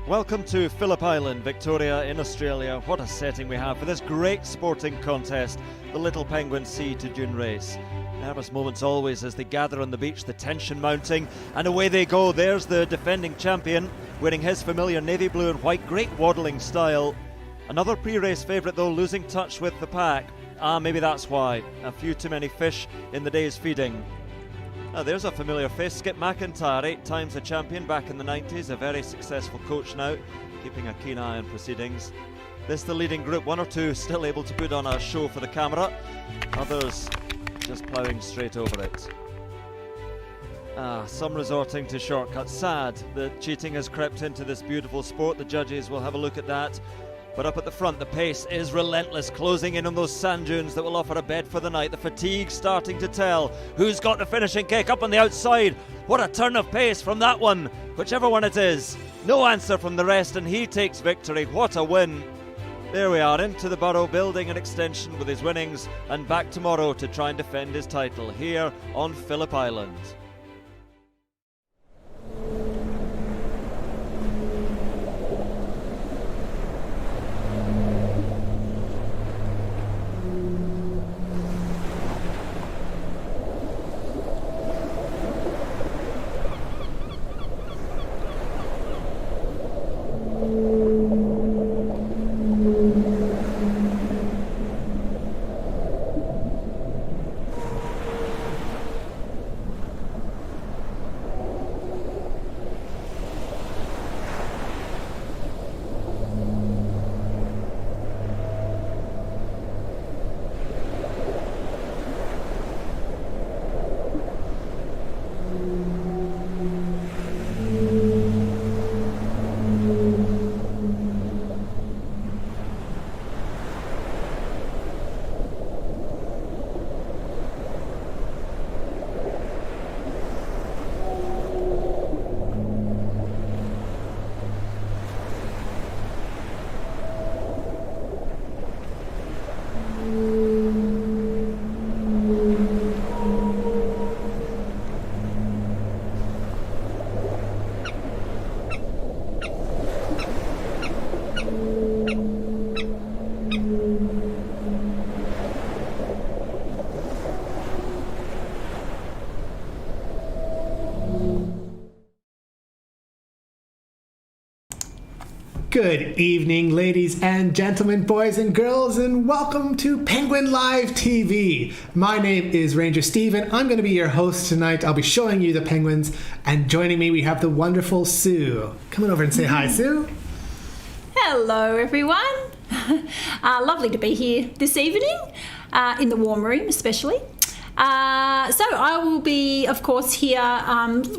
Welcome to Phillip Island, Victoria in Australia. What a setting we have for this great sporting contest, the Little Penguin Sea to Dune race. Nervous moments always as they gather on the beach, the tension mounting, and away they go. There's the defending champion, wearing his familiar navy blue and white, great waddling style. Another pre-race favourite though, losing touch with the pack. Maybe that's why. A few too many fish in the day's feeding. There's a familiar face, Skip McIntyre, 8 times a champion back in the 90s, a very successful coach now, keeping a keen eye on proceedings. This the leading group, 1 or 2 still able to put on a show for the camera, others just ploughing straight over it. Some resorting to shortcuts. Sad that cheating has crept into this beautiful sport. The judges will have a look at that. But up at the front, the pace is relentless, closing in on those sand dunes that will offer a bed for the night. The fatigue starting to tell. Who's got the finishing kick up on the outside? What a turn of pace from that one, whichever one it is. No answer from the rest, and he takes victory. What a win. There we are, into the Burrow, building an extension with his winnings, and back tomorrow to try and defend his title here on Phillip Island. Good evening, ladies and gentlemen, boys and girls, and welcome to Penguin Live TV. My name is Ranger Steven. I'm going to be your host tonight. I'll be showing you the penguins, and joining me we have the wonderful Sue. Come on over and say hi, Sue. Hello, everyone. Lovely to be here this evening, in the warm room especially. So I will be, of course, here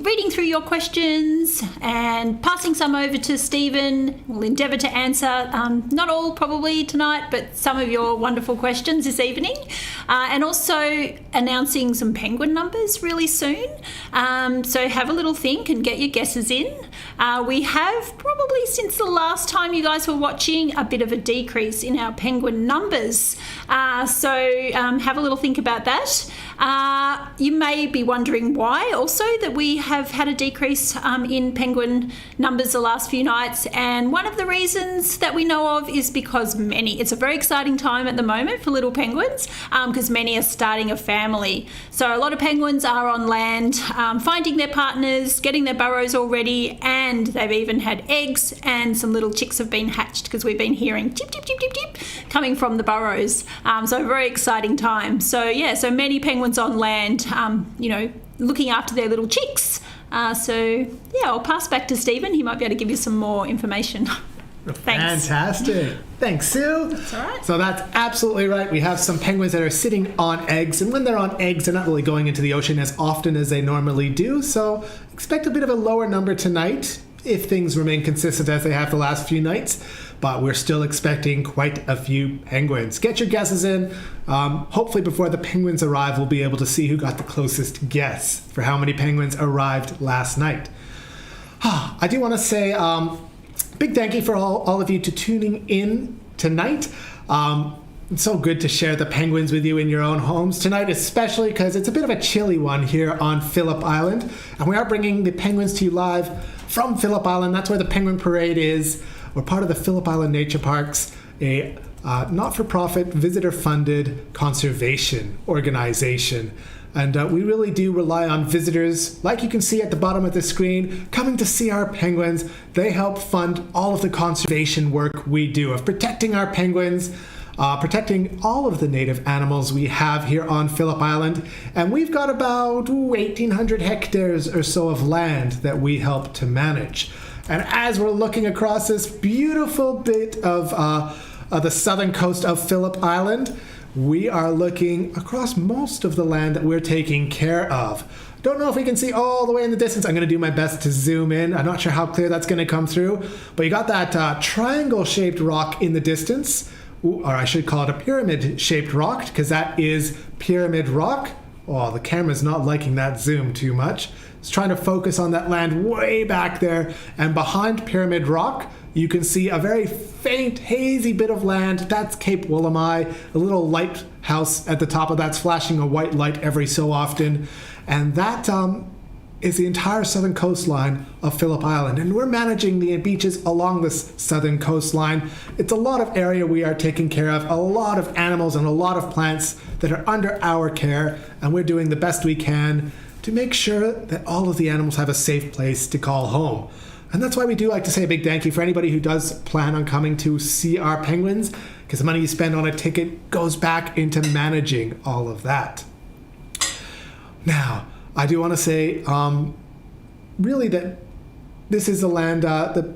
reading through your questions and passing some over to Stephen. We'll endeavour to answer, not all probably tonight, but some of your wonderful questions this evening. And also announcing some penguin numbers really soon. So have a little think and get your guesses in. We have probably since the last time you guys were watching a bit of a decrease in our penguin numbers. So have a little think about that. You may be wondering why also that we have had a decrease in penguin numbers the last few nights, and one of the reasons that we know of is because it's a very exciting time at the moment for little penguins because many are starting a family. So a lot of penguins are on land finding their partners, getting their burrows all ready, and they've even had eggs and some little chicks have been hatched because we've been hearing tip, tip, tip, tip, tip coming from the burrows. So a very exciting time. So many penguins on land, looking after their little chicks. I'll pass back to Stephen. He might be able to give you some more information. Thanks. Fantastic. Thanks, Sue. That's all right. So that's absolutely right. We have some penguins that are sitting on eggs, and when they're on eggs, they're not really going into the ocean as often as they normally do. So expect a bit of a lower number tonight if things remain consistent as they have the last few nights. But we're still expecting quite a few penguins. Get your guesses in. Hopefully before the penguins arrive, we'll be able to see who got the closest guess for how many penguins arrived last night. I do want to say big thank you for all of you to tuning in tonight. It's so good to share the penguins with you in your own homes tonight, especially because it's a bit of a chilly one here on Phillip Island. And we are bringing the penguins to you live from Phillip Island. That's where the Penguin Parade is. We're part of the Phillip Island Nature Parks, a not-for-profit, visitor-funded conservation organization. And we really do rely on visitors, like you can see at the bottom of the screen, coming to see our penguins. They help fund all of the conservation work we do of protecting our penguins, protecting all of the native animals we have here on Phillip Island. And we've got about 1,800 hectares or so of land that we help to manage. And as we're looking across this beautiful bit of the southern coast of Phillip Island, we are looking across most of the land that we're taking care of. Don't know if we can see all the way in the distance. I'm going to do my best to zoom in. I'm not sure how clear that's going to come through. But you got that triangle-shaped rock in the distance, or I should call it a pyramid-shaped rock, because that is Pyramid Rock. Oh, the camera's not liking that zoom too much. It's trying to focus on that land way back there. And behind Pyramid Rock, you can see a very faint, hazy bit of land. That's Cape Woolamai, a little lighthouse at the top of that's flashing a white light every so often. And that is the entire southern coastline of Phillip Island. And we're managing the beaches along this southern coastline. It's a lot of area we are taking care of, a lot of animals and a lot of plants that are under our care. And we're doing the best we can to make sure that all of the animals have a safe place to call home. And that's why we do like to say a big thank you for anybody who does plan on coming to see our penguins, because the money you spend on a ticket goes back into managing all of that. Now, I do want to say really that this is the land, the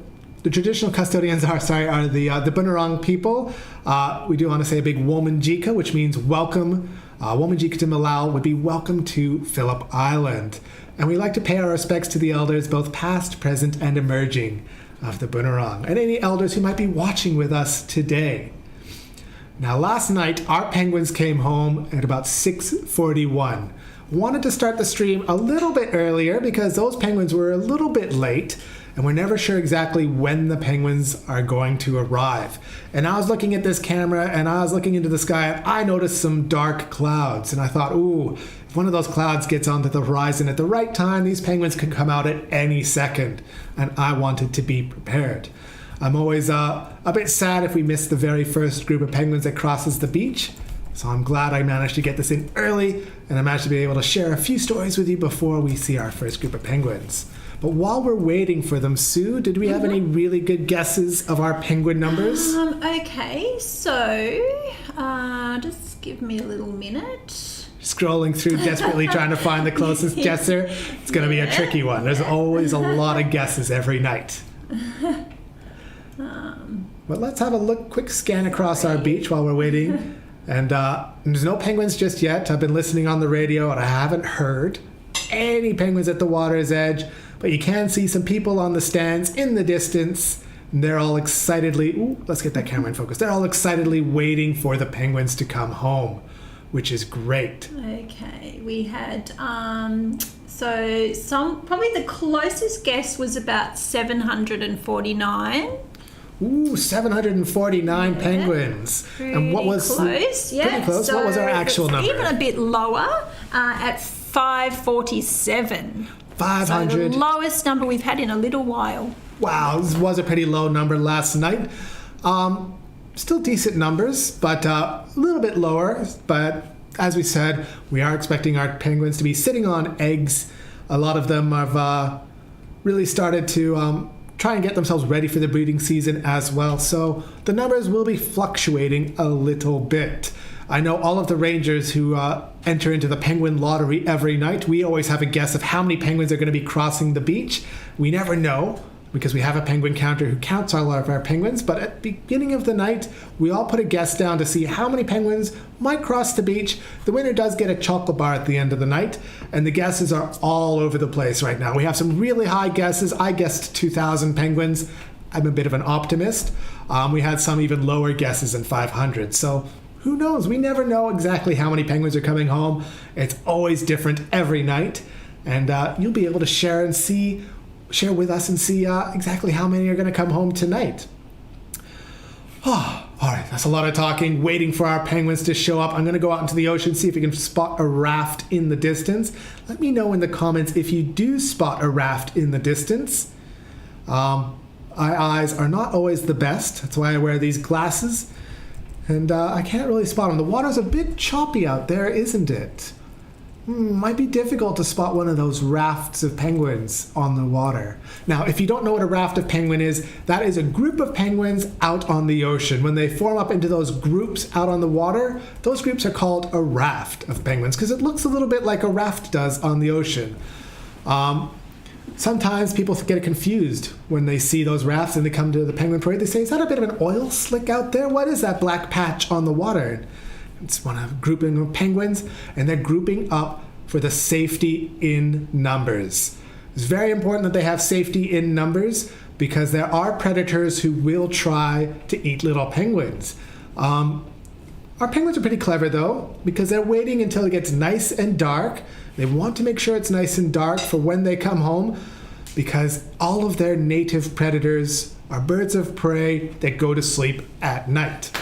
traditional custodians are the Bunurong people. We do want to say a big Wominjeka, which means welcome. Wominjeka to Malau would be welcome to Phillip Island. And we like to pay our respects to the elders, both past, present, and emerging of the Bunurong, and any elders who might be watching with us today. Now, last night, our penguins came home at about 6:41. Wanted to start the stream a little bit earlier because those penguins were a little bit late, and we're never sure exactly when the penguins are going to arrive. And I was looking at this camera and I was looking into the sky and I noticed some dark clouds, and I thought, ooh, if one of those clouds gets onto the horizon at the right time, these penguins could come out at any second, and I wanted to be prepared. I'm always a bit sad if we miss the very first group of penguins that crosses the beach, so I'm glad I managed to get this in early, and I managed to be able to share a few stories with you before we see our first group of penguins. But while we're waiting for them, Sue, did we have any really good guesses of our penguin numbers? Okay, so just give me a little minute. Scrolling through desperately trying to find the closest guesser. It's going to be a tricky one. There's always a lot of guesses every night. But let's have a quick scan across our beach while we're waiting. And there's no penguins just yet. I've been listening on the radio and I haven't heard any penguins at the water's edge. But you can see some people on the stands in the distance. And they're all excitedly, let's get that camera in focus. They're all excitedly waiting for the penguins to come home, which is great. Okay, we had, probably the closest guess was about 749. 749 penguins. And what was close? Yeah, pretty close. So what was our actual number? Even a bit lower at 547. 500. So the lowest number we've had in a little while. Wow, this was a pretty low number last night. Still decent numbers, but a little bit lower. But as we said, we are expecting our penguins to be sitting on eggs. A lot of them have really started to try and get themselves ready for the breeding season as well. So the numbers will be fluctuating a little bit. I know all of the rangers who enter into the penguin lottery every night, we always have a guess of how many penguins are going to be crossing the beach. We never know because we have a penguin counter who counts all of our penguins, but at the beginning of the night, we all put a guess down to see how many penguins might cross the beach. The winner does get a chocolate bar at the end of the night, and the guesses are all over the place right now. We have some really high guesses. I guessed 2,000 penguins. I'm a bit of an optimist. We had some even lower guesses than 500, so who knows? We never know exactly how many penguins are coming home. It's always different every night, and you'll be able to share with us and see exactly how many are going to come home tonight. Oh, all right, that's a lot of talking, waiting for our penguins to show up. I'm going to go out into the ocean, see if we can spot a raft in the distance. Let me know in the comments if you do spot a raft in the distance. My eyes are not always the best. That's why I wear these glasses. And I can't really spot them. The water's a bit choppy out there, isn't it? Might be difficult to spot one of those rafts of penguins on the water. Now, if you don't know what a raft of penguin is, that is a group of penguins out on the ocean. When they form up into those groups out on the water, those groups are called a raft of penguins because it looks a little bit like a raft does on the ocean. Sometimes people get confused when they see those rafts and they come to the penguin parade. They say, is that a bit of an oil slick out there? What is that black patch on the water? It's one of a grouping of penguins, and they're grouping up for the safety in numbers. It's very important that they have safety in numbers because there are predators who will try to eat little penguins. Our penguins are pretty clever though, because they're waiting until it gets nice and dark. They want to make sure it's nice and dark for when they come home, because all of their native predators are birds of prey that go to sleep at night.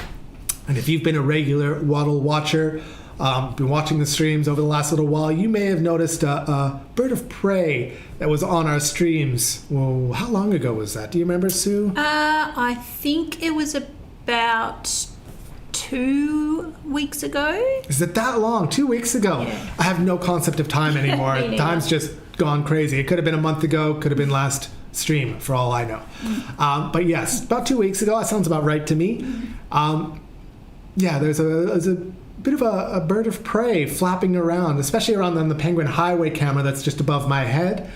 And if you've been a regular Waddle watcher, been watching the streams over the last little while, you may have noticed a bird of prey that was on our streams. Whoa, how long ago was that? Do you remember, Sue? I think it was about 2 weeks ago. Is it that long? 2 weeks ago? Yeah. I have no concept of time anymore. Time's just gone crazy. It could have been a month ago, could have been last stream, for all I know. But yes, about 2 weeks ago. That sounds about right to me. Yeah, there's a bit of a bird of prey flapping around, especially around on the Penguin Highway camera that's just above my head.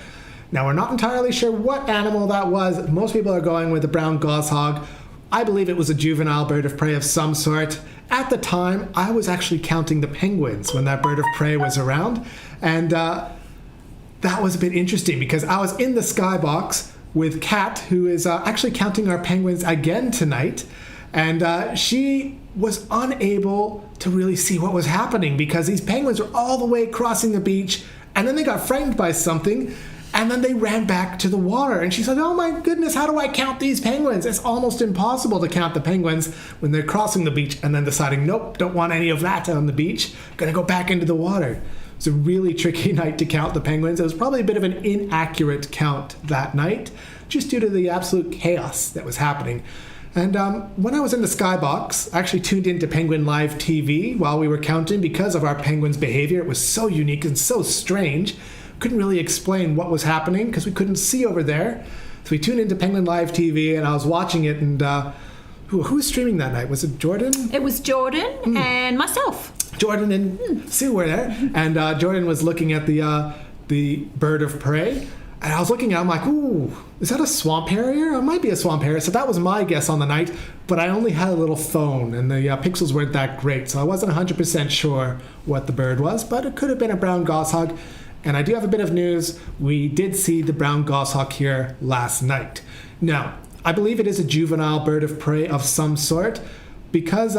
Now, we're not entirely sure what animal that was. Most people are going with the brown goshawk. I believe it was a juvenile bird of prey of some sort. At the time, I was actually counting the penguins when that bird of prey was around. And that was a bit interesting because I was in the skybox with Kat, who is actually counting our penguins again tonight. And she was unable to really see what was happening because these penguins were all the way crossing the beach, and then they got frightened by something, and then they ran back to the water. And she said, oh my goodness, how do I count these penguins? It's almost impossible to count the penguins when they're crossing the beach and then deciding, nope, don't want any of that on the beach, gonna go back into the water. It's a really tricky night to count the penguins. It was probably a bit of an inaccurate count that night, just due to the absolute chaos that was happening. And when I was in the skybox, I actually tuned into Penguin Live TV while we were counting because of our penguins' behavior. It was so unique and so strange. couldn't really explain what was happening because we couldn't see over there. So we tuned into Penguin Live TV, and I was watching it, and who was streaming that night? Was it Jordan? It was Jordan and myself. Jordan and Sue were there, and Jordan was looking at the bird of prey, and I was looking at him like, ooh, is that a swamp harrier? It might be a swamp harrier. So that was my guess on the night, but I only had a little phone, and the pixels weren't that great, so I wasn't 100% sure what the bird was, but it could have been a brown goshawk. And I do have a bit of news. We did see the brown goshawk here last night. Now, I believe it is a juvenile bird of prey of some sort, because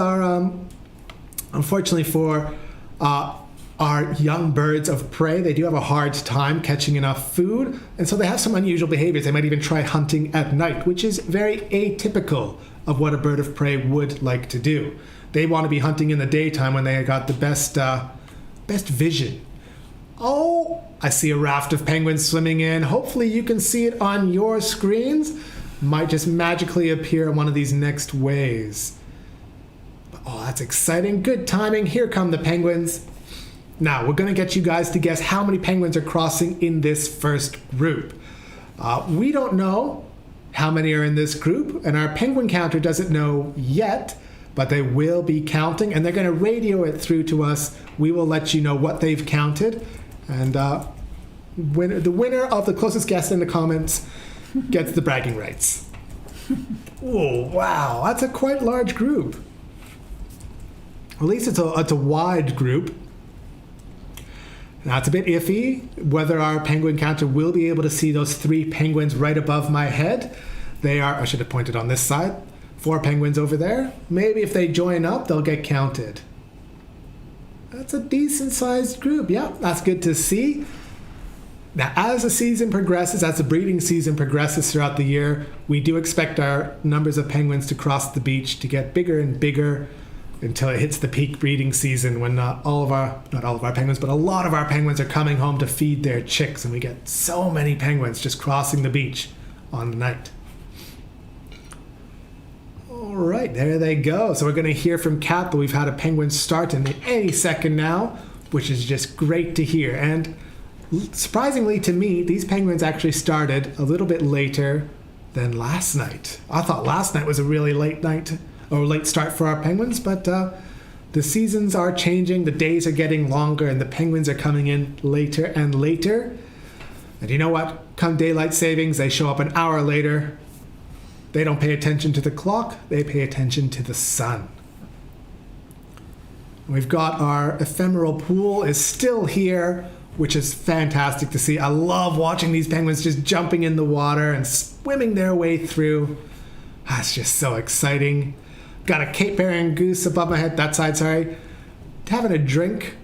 unfortunately for our young birds of prey, they do have a hard time catching enough food, and so they have some unusual behaviors. They might even try hunting at night, which is very atypical of what a bird of prey would like to do. They want to be hunting in the daytime when they got the best vision. Oh, I see a raft of penguins swimming in. Hopefully you can see it on your screens. Might just magically appear in one of these next waves. Oh, that's exciting. Good timing. Here come the penguins. Now, we're going to get you guys to guess how many penguins are crossing in this first group. We don't know how many are in this group, and our penguin counter doesn't know yet, but they will be counting, and they're going to radio it through to us. We will let you know what they've counted, and the winner of the closest guess in the comments gets the bragging rights. Oh, wow, that's a quite large group. At least it's a wide group. Now, it's a bit iffy whether our penguin counter will be able to see those 3 penguins right above my head. They are, I should have pointed on this side, 4 penguins over there. Maybe if they join up, they'll get counted. That's a decent-sized group. Yeah, that's good to see. Now, as the season progresses, as the breeding season progresses throughout the year, we do expect our numbers of penguins to cross the beach to get bigger and bigger until it hits the peak breeding season when not all of our penguins, but a lot of our penguins are coming home to feed their chicks, and we get so many penguins just crossing the beach on the night. All right, there they go. So we're going to hear from Kat that we've had a penguin start in any second now, which is just great to hear. And surprisingly to me, these penguins actually started a little bit later than last night. I thought last night was a really late night or late start for our penguins, but the seasons are changing, the days are getting longer, and the penguins are coming in later and later. And you know what? Come daylight savings, they show up an hour later. They don't pay attention to the clock, they pay attention to the sun. We've got our ephemeral pool is still here, which is fantastic to see. I love watching these penguins just jumping in the water and swimming their way through. That's just so exciting. Got a Cape Breton goose above my head, that side, sorry. Having a drink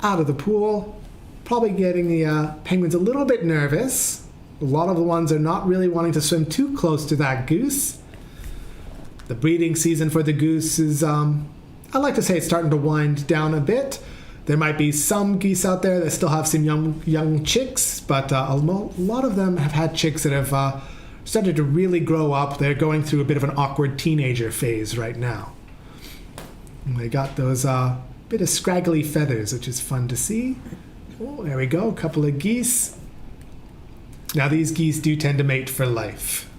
out of the pool. Probably getting the penguins a little bit nervous. A lot of the ones are not really wanting to swim too close to that goose. The breeding season for the goose is, I like to say it's starting to wind down a bit. There might be some geese out there that still have some young chicks, but a lot of them have had chicks that have started to really grow up. They're going through a bit of an awkward teenager phase right now. And they got those bit of scraggly feathers, which is fun to see. Oh, there we go, a couple of geese. Now these geese do tend to mate for life.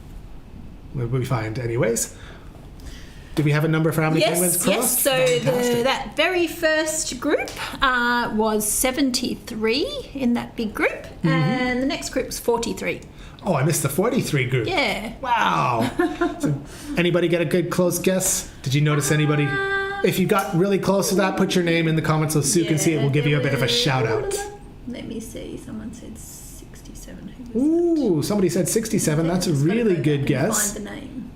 We find anyways. Do we have a number for how many penguins crossed? Yes, so that very first group was 73 in that big group, and the next group was 43. Oh, I missed the 43 group. Yeah. Wow. So anybody get a good close guess? Did you notice anybody? If you got really close to that, put your name in the comments so Sue can see it. We'll give you a bit of a shout out. Let me see. Someone said 67. Ooh, somebody said 67. That's a really good guess. Find the name.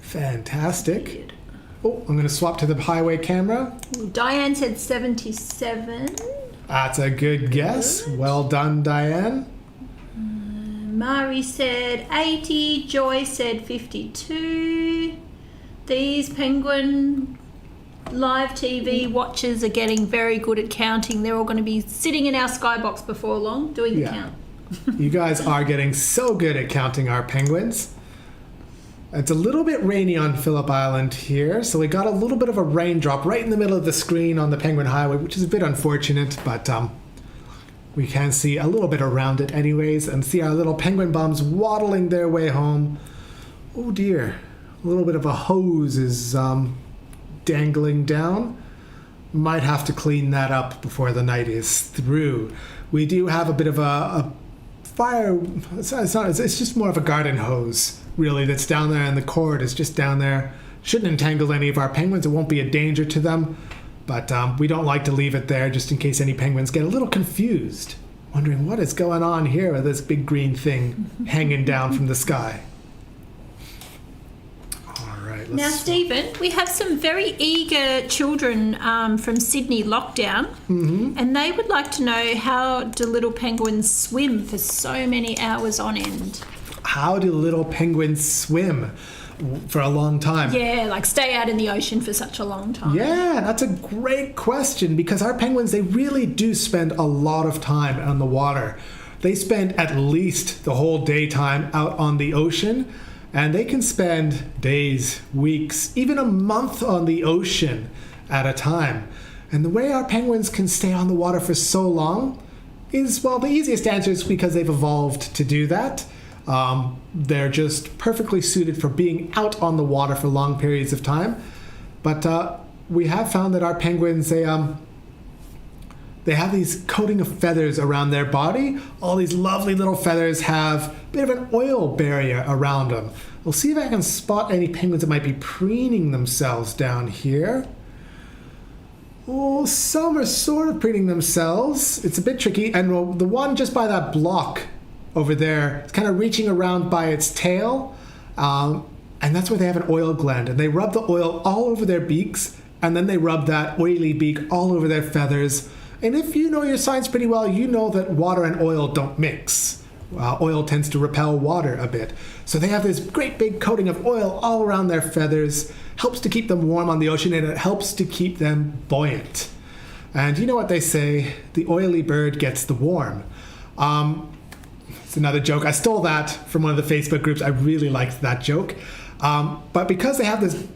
Fantastic. Oh, I'm going to swap to the highway camera. Diane said 77. That's a good guess. Well done, Diane. Mari said 80. Joy said 52. These Penguin Live TV watchers are getting very good at counting. They're all going to be sitting in our skybox before long doing the count. You guys are getting so good at counting our penguins. It's a little bit rainy on Phillip Island here, so we got a little bit of a raindrop right in the middle of the screen on the Penguin Highway, which is a bit unfortunate, but We can see a little bit around it anyways, and see our little penguin bums waddling their way home. Oh dear, a little bit of a hose is dangling down. Might have to clean that up before the night is through. We do have a bit of a fire. It's just more of a garden hose, really, that's down there, and the cord is just down there. Shouldn't entangle any of our penguins. It won't be a danger to them. But we don't like to leave it there just in case any penguins get a little confused, wondering what is going on here with this big green thing hanging down from the sky. All right. Now, Stephen, we have some very eager children from Sydney lockdown, and they would like to know, how do little penguins swim for so many hours on end? How do little penguins swim for a long time? Yeah, like stay out in the ocean for such a long time. Yeah, that's a great question, because our penguins, they really do spend a lot of time on the water. They spend at least the whole daytime out on the ocean, and they can spend days, weeks, even a month on the ocean at a time. And the way our penguins can stay on the water for so long is, well, the easiest answer is because they've evolved to do that. They're just perfectly suited for being out on the water for long periods of time. But we have found that our penguins, they have these coating of feathers around their body. All these lovely little feathers have a bit of an oil barrier around them. We'll see if I can spot any penguins that might be preening themselves down here. Oh, some are sort of preening themselves. It's a bit tricky. And the one just by that block over there, it's kind of reaching around by its tail, and that's where they have an oil gland, and they rub the oil all over their beaks, and then they rub that oily beak all over their feathers. And if you know your science pretty well, you know that water and oil don't mix. Oil tends to repel water a bit. So they have this great big coating of oil all around their feathers, helps to keep them warm on the ocean, and it helps to keep them buoyant. And you know what they say, the oily bird gets the worm. It's another joke. I stole that from one of the Facebook groups. I really liked that joke. But because they have this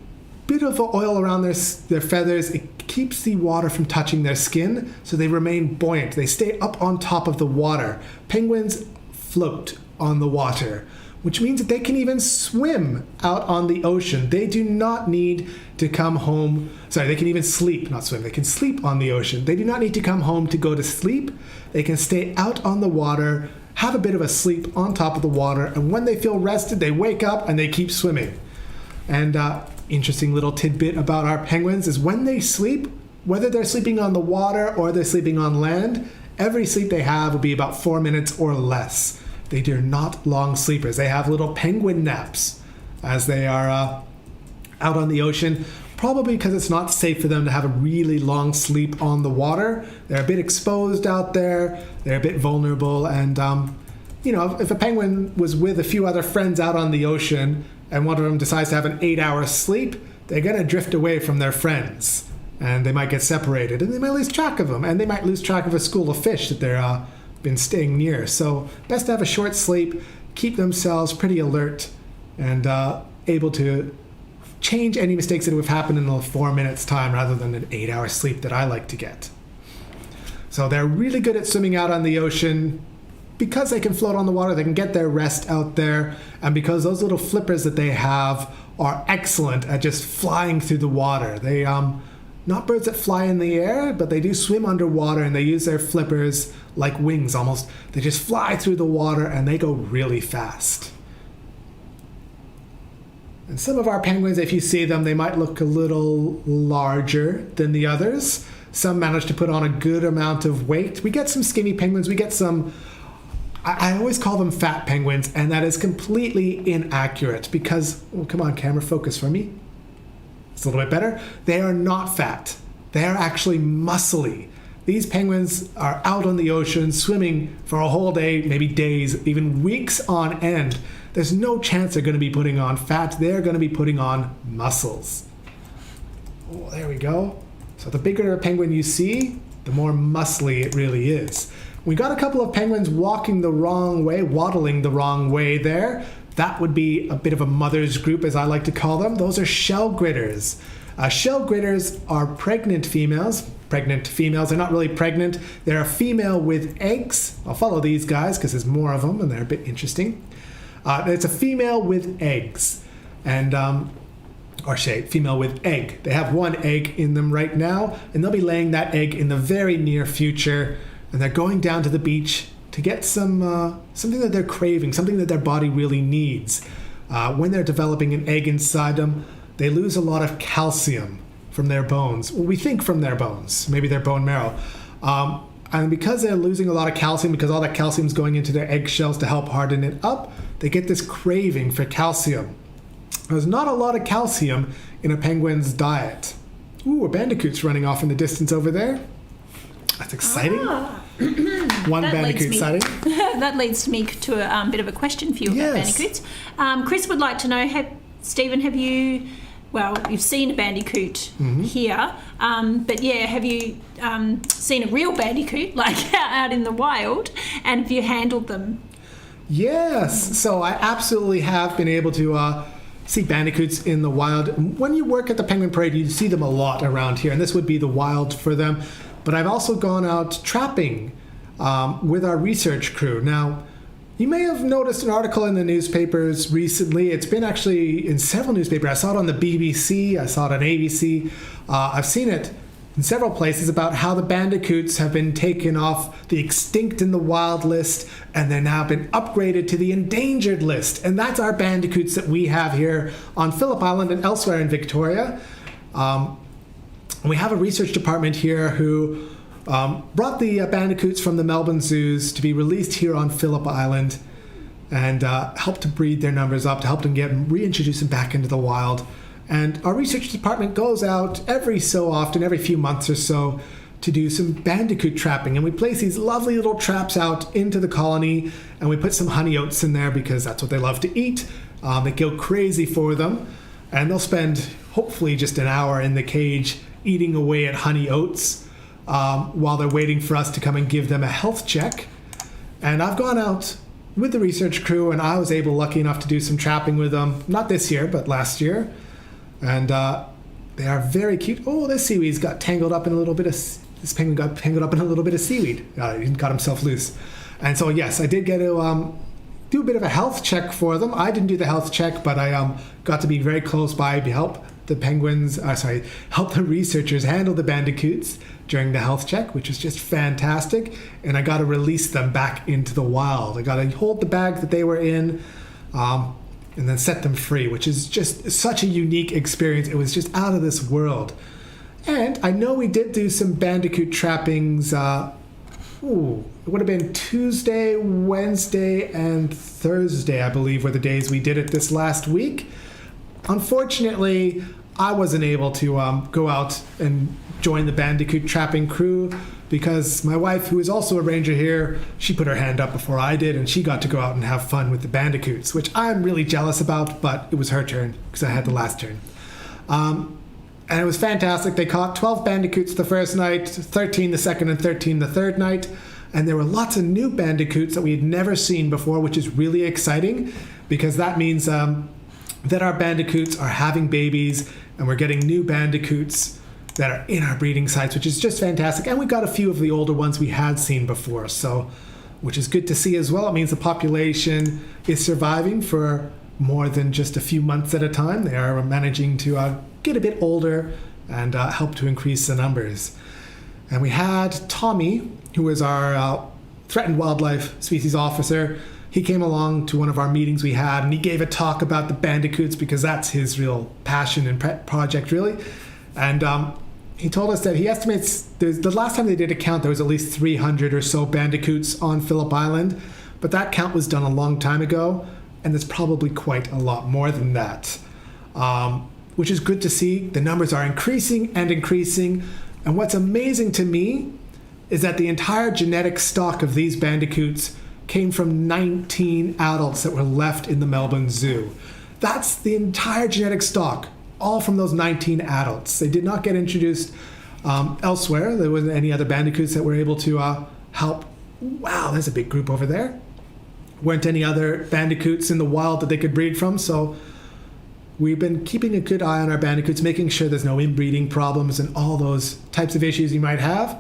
bit of oil around their feathers, it keeps the water from touching their skin, so they remain buoyant. They stay up on top of the water. Penguins float on the water, which means that they can even swim out on the ocean. They do not need to come home. Sorry, they can even sleep, not swim. They can sleep on the ocean. They do not need to come home to go to sleep. They can stay out on the water, have a bit of a sleep on top of the water, and when they feel rested, they wake up and they keep swimming. And interesting little tidbit about our penguins is when they sleep, whether they're sleeping on the water or they're sleeping on land, every sleep they have will be about 4 minutes or less. They are not long sleepers. They have little penguin naps as they are out on the ocean, probably because it's not safe for them to have a really long sleep on the water. They're a bit exposed out there. They're a bit vulnerable. And, if a penguin was with a few other friends out on the ocean and one of them decides to have an 8-hour sleep, they're going to drift away from their friends. And they might get separated. And they might lose track of them. And they might lose track of a school of fish that they're been staying near. So best to have a short sleep, keep themselves pretty alert, and able to change any mistakes that would have happened in 4 minutes time rather than an 8-hour sleep that I like to get. So they're really good at swimming out on the ocean. Because they can float on the water, they can get their rest out there, and because those little flippers that they have are excellent at just flying through the water. They not birds that fly in the air, but they do swim underwater, and they use their flippers like wings almost. They just fly through the water and they go really fast. And some of our penguins, if you see them, they might look a little larger than the others. Some manage to put on a good amount of weight. We get some skinny penguins. We get some, I always call them fat penguins, and that is completely inaccurate because, oh, come on, camera, focus for me. It's a little bit better. They are not fat. They are actually muscly. These penguins are out on the ocean swimming for a whole day, maybe days, even weeks on end. There's no chance they're going to be putting on fat. They're going to be putting on muscles. Oh, there we go. So the bigger a penguin you see, the more muscly it really is. We got a couple of penguins walking the wrong way, waddling the wrong way there. That would be a bit of a mother's group, as I like to call them. Those are shell gritters. Shell gritters are pregnant females. Pregnant females, they're not really pregnant. They're a female with eggs. I'll follow these guys because there's more of them and they're a bit interesting. It's a female with eggs. And, female with egg. They have one egg in them right now, and they'll be laying that egg in the very near future. And they're going down to the beach to get something that they're craving, something that their body really needs. When they're developing an egg inside them, they lose a lot of calcium from their bones. Well, we think from their bones, maybe their bone marrow. And because they're losing a lot of calcium, because all that calcium is going into their eggshells to help harden it up, they get this craving for calcium. There's not a lot of calcium in a penguin's diet. Ooh, a bandicoot's running off in the distance over there. That's exciting. One bandicoot sighting. That leads me to a bit of a question for you about bandicoots. Chris would like to know, Stephen, have you... Well, you've seen a bandicoot here, but have you seen a real bandicoot, like out in the wild, and have you handled them? Yes, so I absolutely have been able to see bandicoots in the wild. When you work at the Penguin Parade, you see them a lot around here, and this would be the wild for them. But I've also gone out trapping with our research crew. Now, you may have noticed an article in the newspapers recently. It's been actually in several newspapers. I saw it on the BBC. I saw it on ABC. I've seen it in several places about how the bandicoots have been taken off the extinct in the wild list, and they're now been upgraded to the endangered list. And that's our bandicoots that we have here on Phillip Island and elsewhere in Victoria. And we have a research department here who brought the bandicoots from the Melbourne zoos to be released here on Phillip Island and help to breed their numbers up, to help them reintroduce them back into the wild. And our research department goes out every so often, every few months or so, to do some bandicoot trapping. And we place these lovely little traps out into the colony, and we put some honey oats in there because that's what they love to eat. They go crazy for them. And they'll spend, hopefully, just an hour in the cage eating away at honey oats while they're waiting for us to come and give them a health check. And I've gone out with the research crew, and I was lucky enough to do some trapping with them, not this year, but last year. And they are very cute. Oh, this seaweed's got tangled up in a little bit of... This penguin got tangled up in a little bit of seaweed. He got himself loose. And so, yes, I did get to do a bit of a health check for them. I didn't do the health check, but I got to be very close by to help the help the researchers handle the bandicoots during the health check, which was just fantastic. And I got to release them back into the wild. I got to hold the bag that they were in, and then set them free, which is just such a unique experience. It was just out of this world. And I know we did do some bandicoot trappings. It would have been Tuesday, Wednesday, and Thursday, I believe, were the days we did it this last week. Unfortunately, I wasn't able to go out and join the bandicoot trapping crew because my wife, who is also a ranger here, she put her hand up before I did, and she got to go out and have fun with the bandicoots, which I'm really jealous about, but it was her turn because I had the last turn. And it was fantastic. They caught 12 bandicoots the first night, 13 the second, and 13 the third night. And there were lots of new bandicoots that we had never seen before, which is really exciting because that means that our bandicoots are having babies and we're getting new bandicoots that are in our breeding sites, which is just fantastic. And we got a few of the older ones we had seen before, so which is good to see as well. It means the population is surviving for more than just a few months at a time. They are managing to get a bit older and help to increase the numbers. And we had Tommy, who is our threatened wildlife species officer. He came along to one of our meetings we had, and he gave a talk about the bandicoots because that's his real passion and project, really. And he told us that he estimates the last time they did a count, there was at least 300 or so bandicoots on Phillip Island, but that count was done a long time ago, and there's probably quite a lot more than that, which is good to see. The numbers are increasing and increasing, and what's amazing to me is that the entire genetic stock of these bandicoots came from 19 adults that were left in the Melbourne Zoo. That's the entire genetic stock, all from those 19 adults. They did not get introduced elsewhere. There wasn't any other bandicoots that were able to help. Wow, there's a big group over there. Weren't any other bandicoots in the wild that they could breed from, so We've been keeping a good eye on our bandicoots, making sure there's no inbreeding problems and all those types of issues you might have.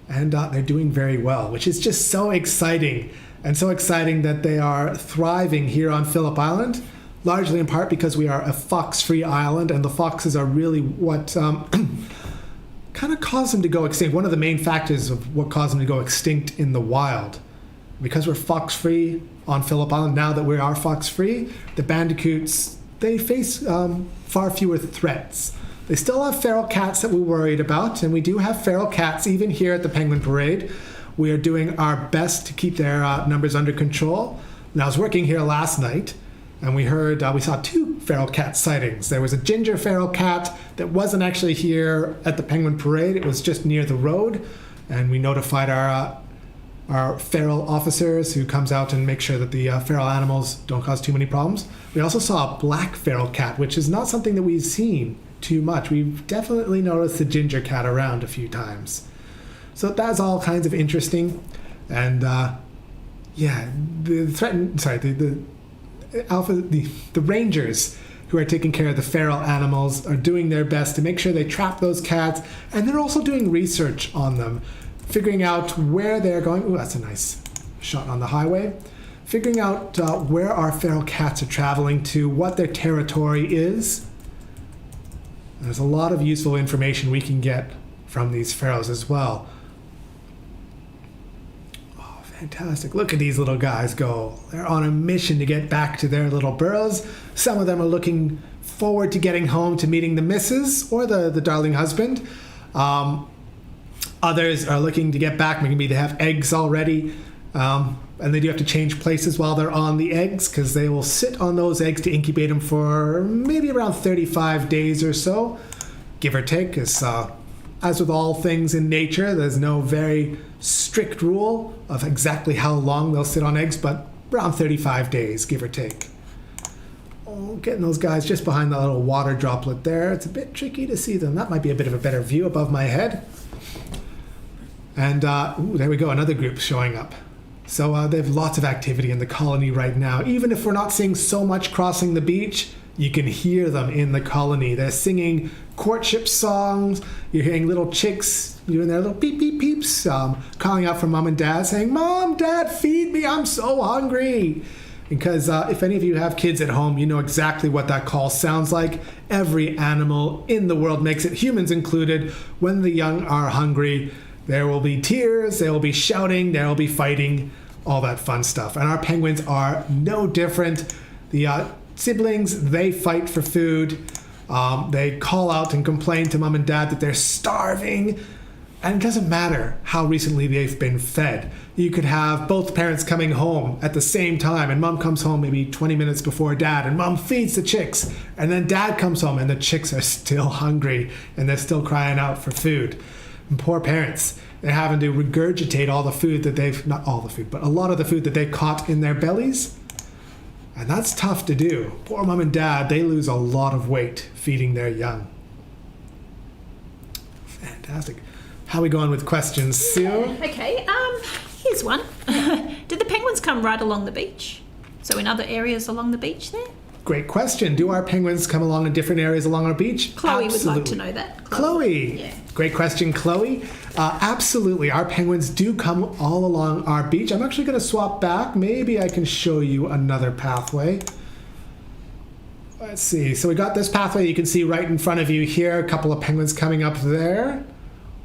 And they're doing very well, which is just so exciting. And so exciting that they are thriving here on Phillip Island, largely in part because we are a fox-free island, and the foxes are really what kind of caused them to go extinct. One of the main factors of what caused them to go extinct in the wild. Because we're fox-free on Phillip Island, now that we are fox-free, the bandicoots, they face far fewer threats. They still have feral cats that we're worried about, and we do have feral cats even here at the Penguin Parade. We are doing our best to keep their numbers under control. And I was working here last night, and we saw 2 feral cat sightings. There was a ginger feral cat that wasn't actually here at the Penguin Parade. It was just near the road, and we notified our feral officers who comes out and make sure that the feral animals don't cause too many problems. We also saw a black feral cat, which is not something that we've seen too much. We've definitely noticed the ginger cat around a few times. So that's all kinds of interesting. And the rangers who are taking care of the feral animals are doing their best to make sure they trap those cats, and they're also doing research on them, figuring out where they're going. Ooh, that's a nice shot on the highway. Figuring out where our feral cats are traveling to, what their territory is. There's a lot of useful information we can get from these ferals as well. Oh, fantastic. Look at these little guys go. They're on a mission to get back to their little burrows. Some of them are looking forward to getting home to meeting the missus or the darling husband. Others are looking to get back. Maybe they have eggs already. And they do have to change places while they're on the eggs, because they will sit on those eggs to incubate them for maybe around 35 days or so, give or take. As with all things in nature, there's no very strict rule of exactly how long they'll sit on eggs, but around 35 days, give or take. Oh, getting those guys just behind that little water droplet there. It's a bit tricky to see them. That might be a bit of a better view above my head. And there we go, another group showing up. So they have lots of activity in the colony right now. Even if we're not seeing so much crossing the beach, you can hear them in the colony. They're singing courtship songs. You're hearing little chicks doing their little peep peep peeps, calling out for mom and dad, saying, "Mom, Dad, feed me, I'm so hungry." Because if any of you have kids at home, you know exactly what that call sounds like. Every animal in the world makes it, humans included. When the young are hungry, there will be tears, there will be shouting, there will be fighting, all that fun stuff. And our penguins are no different. The siblings, they fight for food. They call out and complain to mom and dad that they're starving. And it doesn't matter how recently they've been fed. You could have both parents coming home at the same time, and mom comes home maybe 20 minutes before dad, and mom feeds the chicks. And then dad comes home, and the chicks are still hungry, and they're still crying out for food. And poor parents, they're having to regurgitate all the food that not all the food, but a lot of the food that they caught in their bellies. And that's tough to do. Poor mom and dad, they lose a lot of weight feeding their young. Fantastic. How are we going with questions, Sue? Okay, here's one. Did the penguins come right along the beach? So in other areas along the beach there? Great question. Do our penguins come along in different areas along our beach? Chloe Absolutely. would like to know that. Chloe. Yeah. Great question, Chloe. Absolutely. Our penguins do come all along our beach. I'm actually going to swap back. Maybe I can show you another pathway. Let's see. So we got this pathway you can see right in front of you here. A couple of penguins coming up there.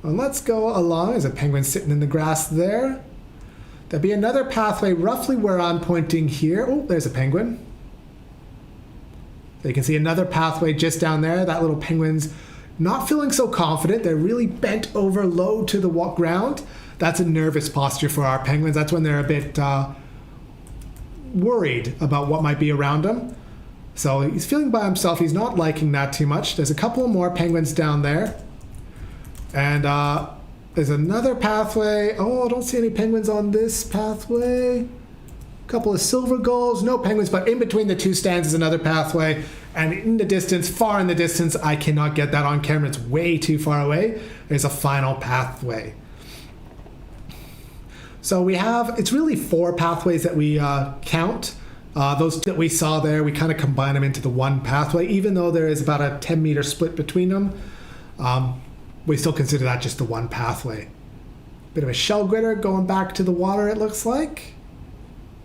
And let's go along. There's a penguin sitting in the grass there. There'll be another pathway roughly where I'm pointing here. Oh, there's a penguin. You can see another pathway just down there. That little penguin's not feeling so confident. They're really bent over low to the ground. That's a nervous posture for our penguins. That's when they're a bit worried about what might be around them. So he's feeling by himself. He's not liking that too much. There's a couple more penguins down there. And there's another pathway. Oh, I don't see any penguins on this pathway. Couple of silver gulls, no penguins, but in between the two stands is another pathway. And in the distance, far in the distance, I cannot get that on camera. It's way too far away. There's a final pathway. So we have, it's really 4 pathways that we count. Those that we saw there, we kind of combine them into the one pathway, even though there is about a 10-meter split between them. We still consider that just the one pathway. Bit of a shell gritter going back to the water, it looks like.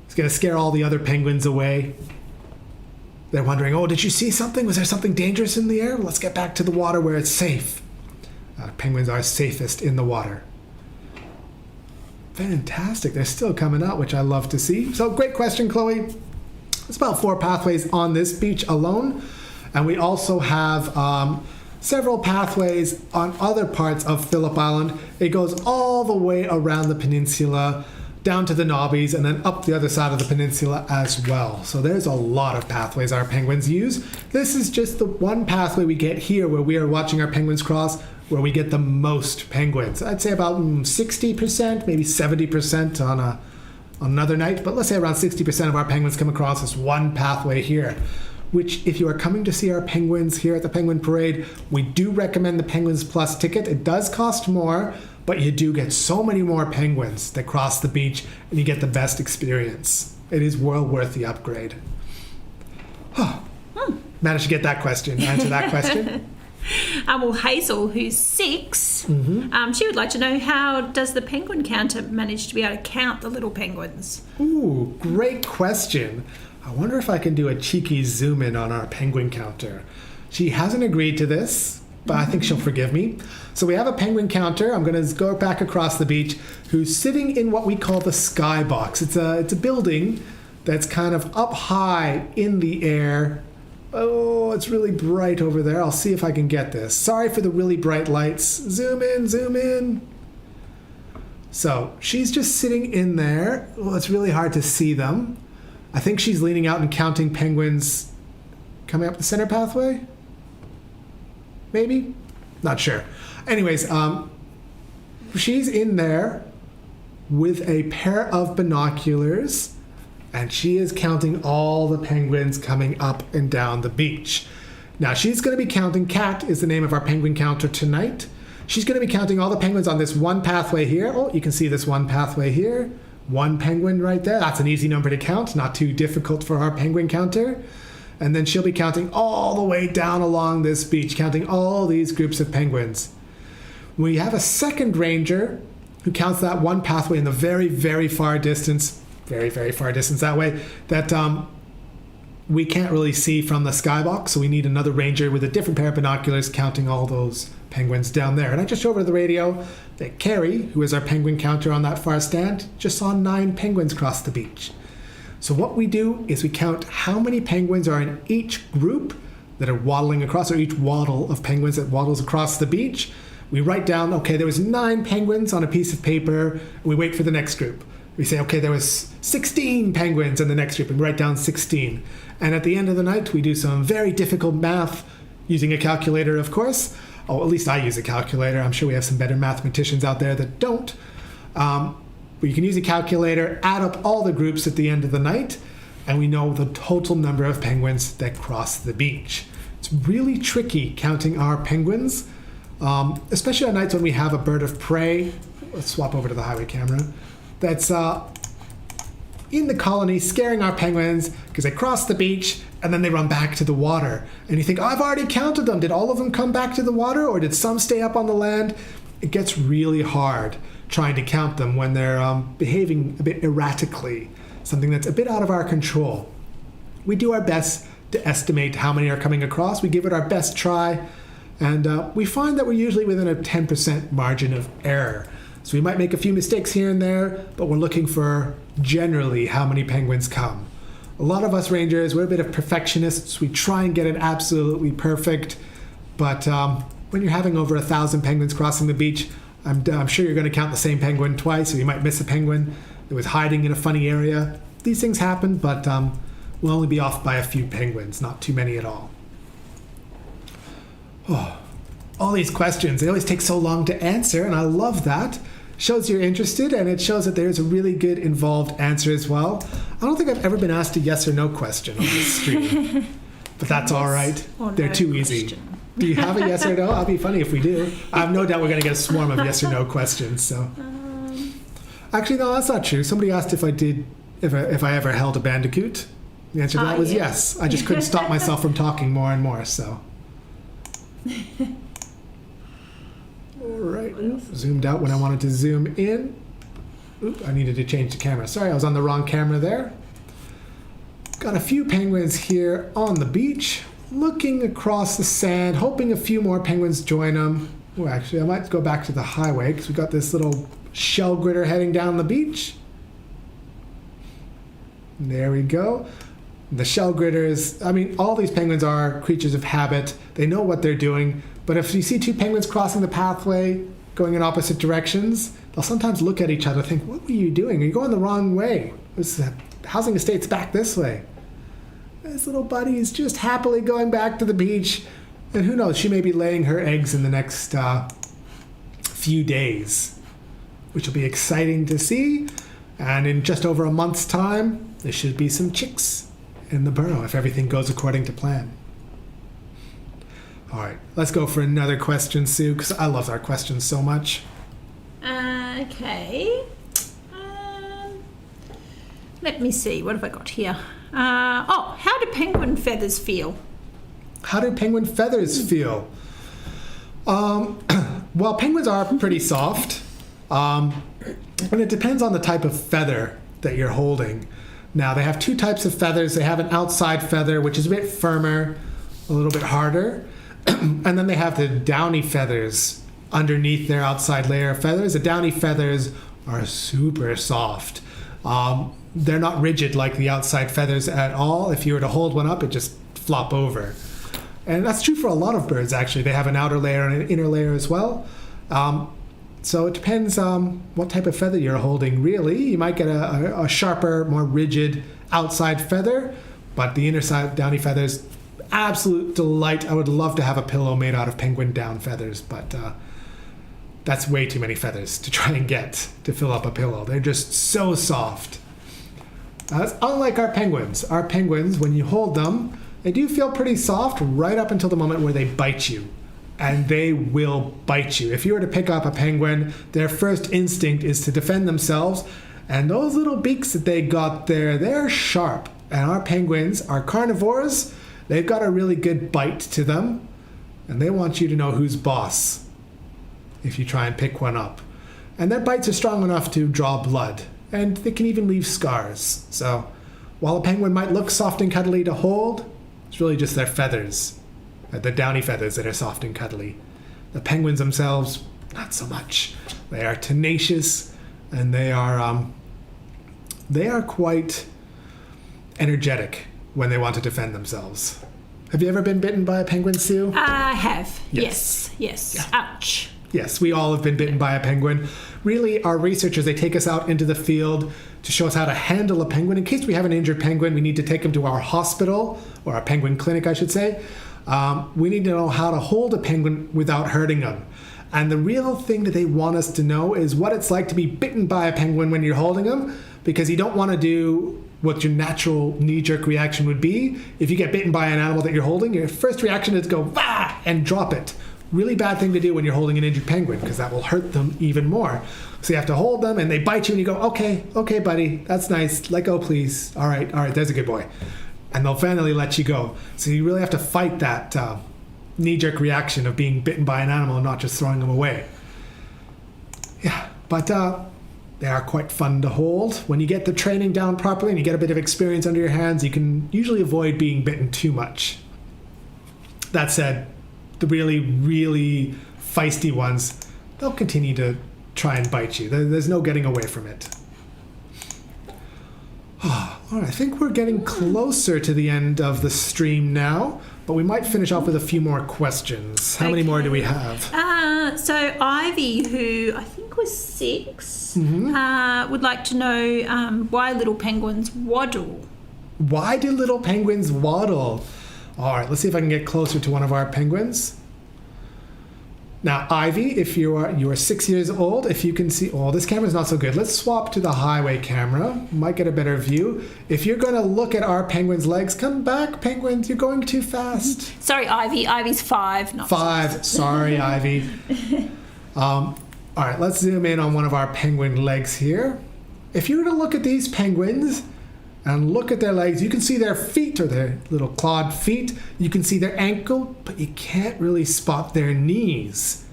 It's going to scare all the other penguins away. They're wondering, oh, did you see something? Was there something dangerous in the air? Let's get back to the water where it's safe. Penguins are safest in the water. Fantastic. They're still coming out, which I love to see. So great question, Chloe. There's about 4 pathways on this beach alone. And we also have several pathways on other parts of Phillip Island. It goes all the way around the peninsula, down to the Knobbies, and then up the other side of the peninsula as well. So there's a lot of pathways our penguins use. This is just the one pathway we get here where we are watching our penguins cross, where we get the most penguins. I'd say about 60%, maybe 70% on another night, but let's say around 60% of our penguins come across this one pathway here, which if you are coming to see our penguins here at the Penguin Parade, we do recommend the Penguins Plus ticket. It does cost more, but you do get so many more penguins that cross the beach and you get the best experience. It is well worth the upgrade. Managed to get that question, answer that question. Well, Hazel, who's 6, she would like to know, how does the penguin counter manage to be able to count the little penguins? Ooh, great question. I wonder if I can do a cheeky zoom in on our penguin counter. She hasn't agreed to this, but I think she'll forgive me. So we have a penguin counter. I'm going to go back across the beach, who's sitting in what we call the skybox. It's a building that's kind of up high in the air. Oh, it's really bright over there. I'll see if I can get this. Sorry for the really bright lights. Zoom in, zoom in. So she's just sitting in there. Well, it's really hard to see them. I think she's leaning out and counting penguins coming up the center pathway. Maybe? Not sure. Anyways, she's in there with a pair of binoculars, and she is counting all the penguins coming up and down the beach. Now, she's going to be counting, Cat is the name of our penguin counter tonight. She's going to be counting all the penguins on this one pathway here. Oh, you can see this one pathway here. One penguin right there. That's an easy number to count, not too difficult for our penguin counter. And then she'll be counting all the way down along this beach, counting all these groups of penguins. We have a second ranger who counts that one pathway in the very, very far distance, very, very far distance that way, that we can't really see from the skybox. So we need another ranger with a different pair of binoculars counting all those penguins down there. And I just showed over the radio that Carrie, who is our penguin counter on that far stand, just saw 9 penguins cross the beach. So what we do is we count how many penguins are in each group that are waddling across, or each waddle of penguins that waddles across the beach. We write down, okay, there was 9 penguins on a piece of paper, and we wait for the next group. We say, okay, there was 16 penguins in the next group, and we write down 16. And at the end of the night, we do some very difficult math using a calculator, of course. Oh, at least I use a calculator. I'm sure we have some better mathematicians out there that don't. But you can use a calculator, add up all the groups at the end of the night, and we know the total number of penguins that cross the beach. It's really tricky counting our penguins, especially on nights when we have a bird of prey. Let's swap over to the highway camera. That's in the colony scaring our penguins because they cross the beach and then they run back to the water. And you think, oh, I've already counted them. Did all of them come back to the water, or did some stay up on the land? It gets really hard trying to count them when they're behaving a bit erratically, something that's a bit out of our control. We do our best to estimate how many are coming across. We give it our best try, and we find that we're usually within a 10% margin of error. So we might make a few mistakes here and there, but we're looking for generally how many penguins come. A lot of us rangers, we're a bit of perfectionists. We try and get it absolutely perfect, but when you're having over 1,000 penguins crossing the beach, I'm sure you're going to count the same penguin twice, or you might miss a penguin that was hiding in a funny area. These things happen, but we'll only be off by a few penguins, not too many at all. Oh, all these questions, they always take so long to answer, and I love that. Shows you're interested, and it shows that there's a really good involved answer as well. I don't think I've ever been asked a yes or no question on this stream, but that's all right. They're too easy. Do you have a yes or no? It'll be funny if we do. I have no doubt we're going to get a swarm of yes or no questions. So, actually, no, that's not true. Somebody asked if I ever held a Bandicoot. The answer to that was yes. I just couldn't stop myself from talking more and more, so. All right. Zoomed out when I wanted to zoom in. Oop, I needed to change the camera. Sorry, I was on the wrong camera there. Got a few penguins here on the beach, looking across the sand, hoping a few more penguins join them. Well, actually, I might go back to the highway because we got this little shell gritter heading down the beach. There we go. The shell gritters, I mean, all these penguins are creatures of habit. They know what they're doing. But if you see two penguins crossing the pathway, going in opposite directions, they'll sometimes look at each other and think, what were you doing? Are you going the wrong way? The housing estate's back this way. This little buddy is just happily going back to the beach. And who knows, she may be laying her eggs in the next few days, which will be exciting to see. And in just over a month's time, there should be some chicks in the burrow if everything goes according to plan. All right, let's go for another question, Sue, because I love our questions so much. Okay. Let me see. What have I got here? How do penguin feathers feel? How do penguin feathers feel? Well, penguins are pretty soft. And it depends on the type of feather that you're holding. Now, they have two types of feathers. They have an outside feather, which is a bit firmer, a little bit harder. And then they have the downy feathers underneath their outside layer of feathers. The downy feathers are super soft. They're not rigid like the outside feathers at all. If you were to hold one up, it just flop over. And that's true for a lot of birds, actually. They have an outer layer and an inner layer as well. So it depends what type of feather you're holding, really. You might get a sharper, more rigid outside feather, but the inner side downy feathers, absolute delight. I would love to have a pillow made out of penguin down feathers, but that's way too many feathers to try and get to fill up a pillow. They're just so soft. That's unlike our penguins. Our penguins, when you hold them, they do feel pretty soft right up until the moment where they bite you. And they will bite you. If you were to pick up a penguin, their first instinct is to defend themselves. And those little beaks that they got there, they're sharp. And our penguins are carnivores. They've got a really good bite to them. And they want you to know who's boss if you try and pick one up. And their bites are strong enough to draw blood. And they can even leave scars. So while a penguin might look soft and cuddly to hold, it's really just their feathers. The downy feathers that are soft and cuddly. The penguins themselves, not so much. They are tenacious, and they are quite energetic when they want to defend themselves. Have you ever been bitten by a penguin, Sue? I have. Yes. Yeah. Ouch. Yes, we all have been bitten by a penguin. Really, our researchers, they take us out into the field to show us how to handle a penguin. In case we have an injured penguin, we need to take him to our hospital, or our penguin clinic, I should say. We need to know how to hold a penguin without hurting them. And the real thing that they want us to know is what it's like to be bitten by a penguin when you're holding them, because you don't want to do what your natural knee-jerk reaction would be. If you get bitten by an animal that you're holding, your first reaction is to go, "Wah!" and drop it. Really bad thing to do when you're holding an injured penguin, because that will hurt them even more. So you have to hold them, and they bite you, and you go, okay, buddy, that's nice. Let go, please. All right, there's a good boy. And they'll finally let you go. So you really have to fight that knee-jerk reaction of being bitten by an animal and not just throwing them away. Yeah, but they are quite fun to hold. When you get the training down properly and you get a bit of experience under your hands, you can usually avoid being bitten too much. That said, the really, really feisty ones, they'll continue to try and bite you. There's no getting away from it. All right, I think we're getting closer to the end of the stream now, but we might finish off with a few more questions. How many more do we have? So Ivy, who I think was 6, would like to know why little penguins waddle. Why do little penguins waddle? All right, let's see if I can get closer to one of our penguins. Now, Ivy, if you are 6 years old, if you can see, this camera's not so good. Let's swap to the highway camera. Might get a better view. If you're going to look at our penguin's legs, come back, penguins. You're going too fast. Sorry, Ivy. Ivy's 5, not 5. Sorry, Ivy. All right, let's zoom in on one of our penguin legs here. If you were to look at these penguins, and look at their legs. You can see their feet, or their little clawed feet. You can see their ankle, but you can't really spot their knees.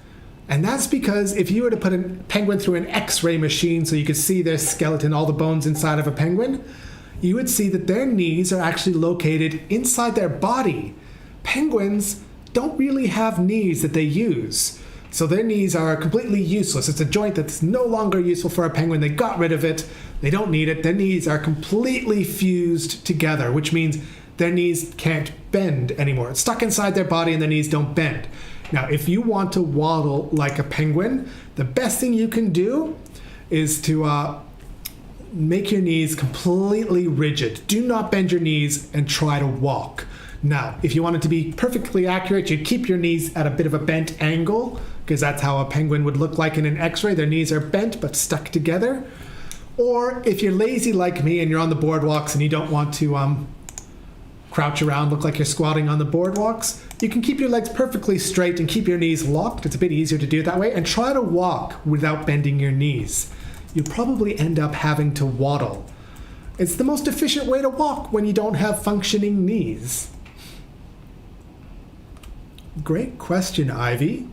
And that's because if you were to put a penguin through an X-ray machine so you could see their skeleton, all the bones inside of a penguin, you would see that their knees are actually located inside their body. Penguins don't really have knees that they use. So their knees are completely useless. It's a joint that's no longer useful for a penguin. They got rid of it. They don't need it. Their knees are completely fused together, which means their knees can't bend anymore. It's stuck inside their body and their knees don't bend. Now, if you want to waddle like a penguin, the best thing you can do is to make your knees completely rigid. Do not bend your knees and try to walk. Now, if you want it to be perfectly accurate, you'd keep your knees at a bit of a bent angle, because that's how a penguin would look like in an X-ray. Their knees are bent but stuck together. Or if you're lazy like me and you're on the boardwalks and you don't want to crouch around, look like you're squatting on the boardwalks, you can keep your legs perfectly straight and keep your knees locked. It's a bit easier to do it that way. And try to walk without bending your knees. You'll probably end up having to waddle. It's the most efficient way to walk when you don't have functioning knees. Great question, Ivy.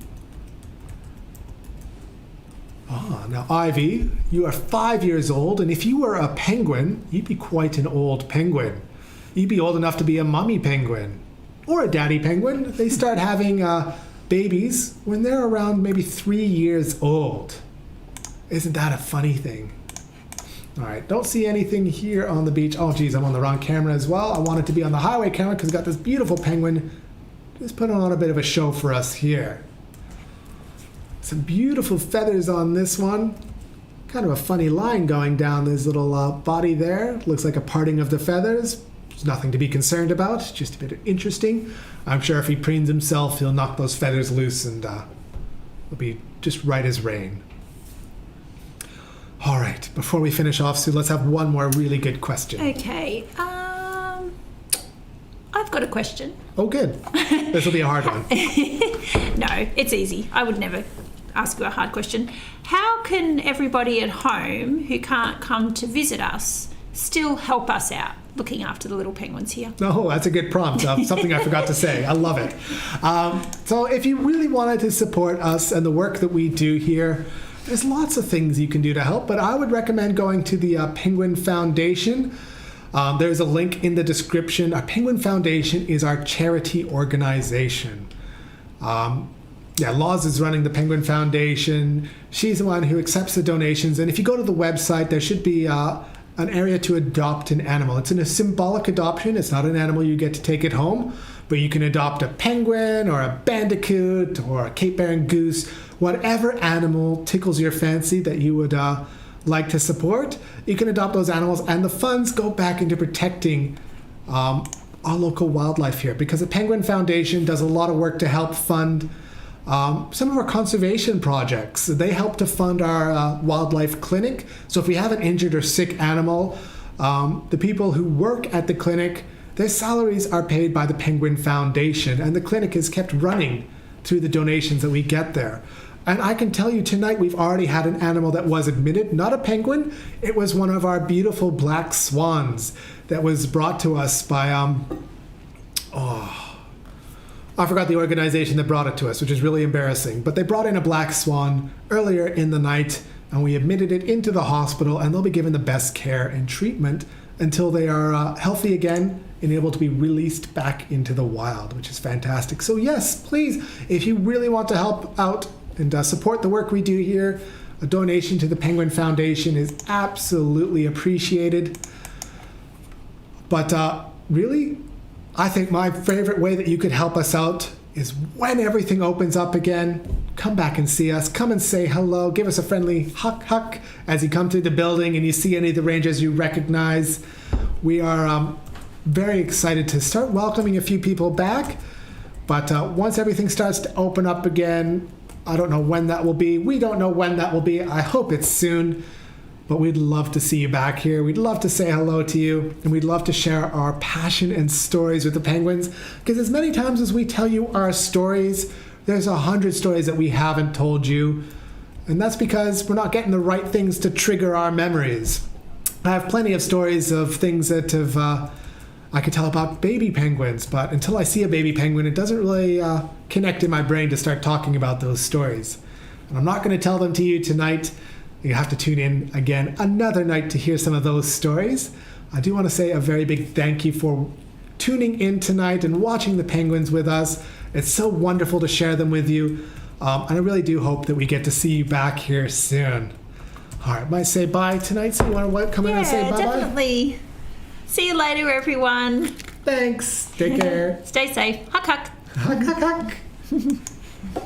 Now, Ivy, you are 5 years old, and if you were a penguin, you'd be quite an old penguin. You'd be old enough to be a mummy penguin or a daddy penguin. They start having babies when they're around maybe 3 years old. Isn't that a funny thing? All right, don't see anything here on the beach. Oh, geez, I'm on the wrong camera as well. I want it to be on the highway camera because we've got this beautiful penguin. Just put on a bit of a show for us here. Some beautiful feathers on this one. Kind of a funny line going down this little body there. Looks like a parting of the feathers. There's nothing to be concerned about, just a bit interesting. I'm sure if he preens himself, he'll knock those feathers loose and it'll be just right as rain. All right, before we finish off, Sue, let's have one more really good question. Okay. I've got a question. Oh, good. This will be a hard one. No, it's easy. I would never ask you a hard question. How can everybody at home who can't come to visit us still help us out looking after the little penguins here? Oh, that's a good prompt. Something I forgot to say. I love it. So if you really wanted to support us and the work that we do here, there's lots of things you can do to help, but I would recommend going to the Penguin Foundation. There's a link in the description. Our Penguin Foundation is our charity organization. Laws is running the Penguin Foundation. She's the one who accepts the donations. And if you go to the website, there should be an area to adopt an animal. It's a symbolic adoption. It's not an animal you get to take it home, but you can adopt a penguin or a bandicoot or a Cape Barren goose, whatever animal tickles your fancy that you would like to support. You can adopt those animals, and the funds go back into protecting our local wildlife here, because the Penguin Foundation does a lot of work to help fund some of our conservation projects. They help to fund our wildlife clinic. So if we have an injured or sick animal, the people who work at the clinic, their salaries are paid by the Penguin Foundation, and the clinic is kept running through the donations that we get there. And I can tell you tonight we've already had an animal that was admitted, not a penguin. It was one of our beautiful black swans that was brought to us by, I forgot the organization that brought it to us, which is really embarrassing. But they brought in a black swan earlier in the night, and we admitted it into the hospital, and they'll be given the best care and treatment until they are healthy again and able to be released back into the wild, which is fantastic. So yes, please, if you really want to help out and support the work we do here, a donation to the Penguin Foundation is absolutely appreciated. But really, I think my favorite way that you could help us out is when everything opens up again, come back and see us. Come and say hello. Give us a friendly huck as you come through the building and you see any of the rangers you recognize. We are very excited to start welcoming a few people back. But once everything starts to open up again, I don't know when that will be. We don't know when that will be. I hope it's soon. But we'd love to see you back here. We'd love to say hello to you. And we'd love to share our passion and stories with the penguins. Because as many times as we tell you our stories, there's 100 stories that we haven't told you. And that's because we're not getting the right things to trigger our memories. I have plenty of stories of things that have I could tell about baby penguins, but until I see a baby penguin, it doesn't really connect in my brain to start talking about those stories. And I'm not going to tell them to you tonight. You have to tune in again another night to hear some of those stories. I do want to say a very big thank you for tuning in tonight and watching the penguins with us. It's so wonderful to share them with you. And I really do hope that we get to see you back here soon. All right, might say bye tonight. So you want to come in and say bye-bye? Yeah, definitely. See you later, everyone. Thanks. Take care. Stay safe. Huck, huck. Huck, huck, huck.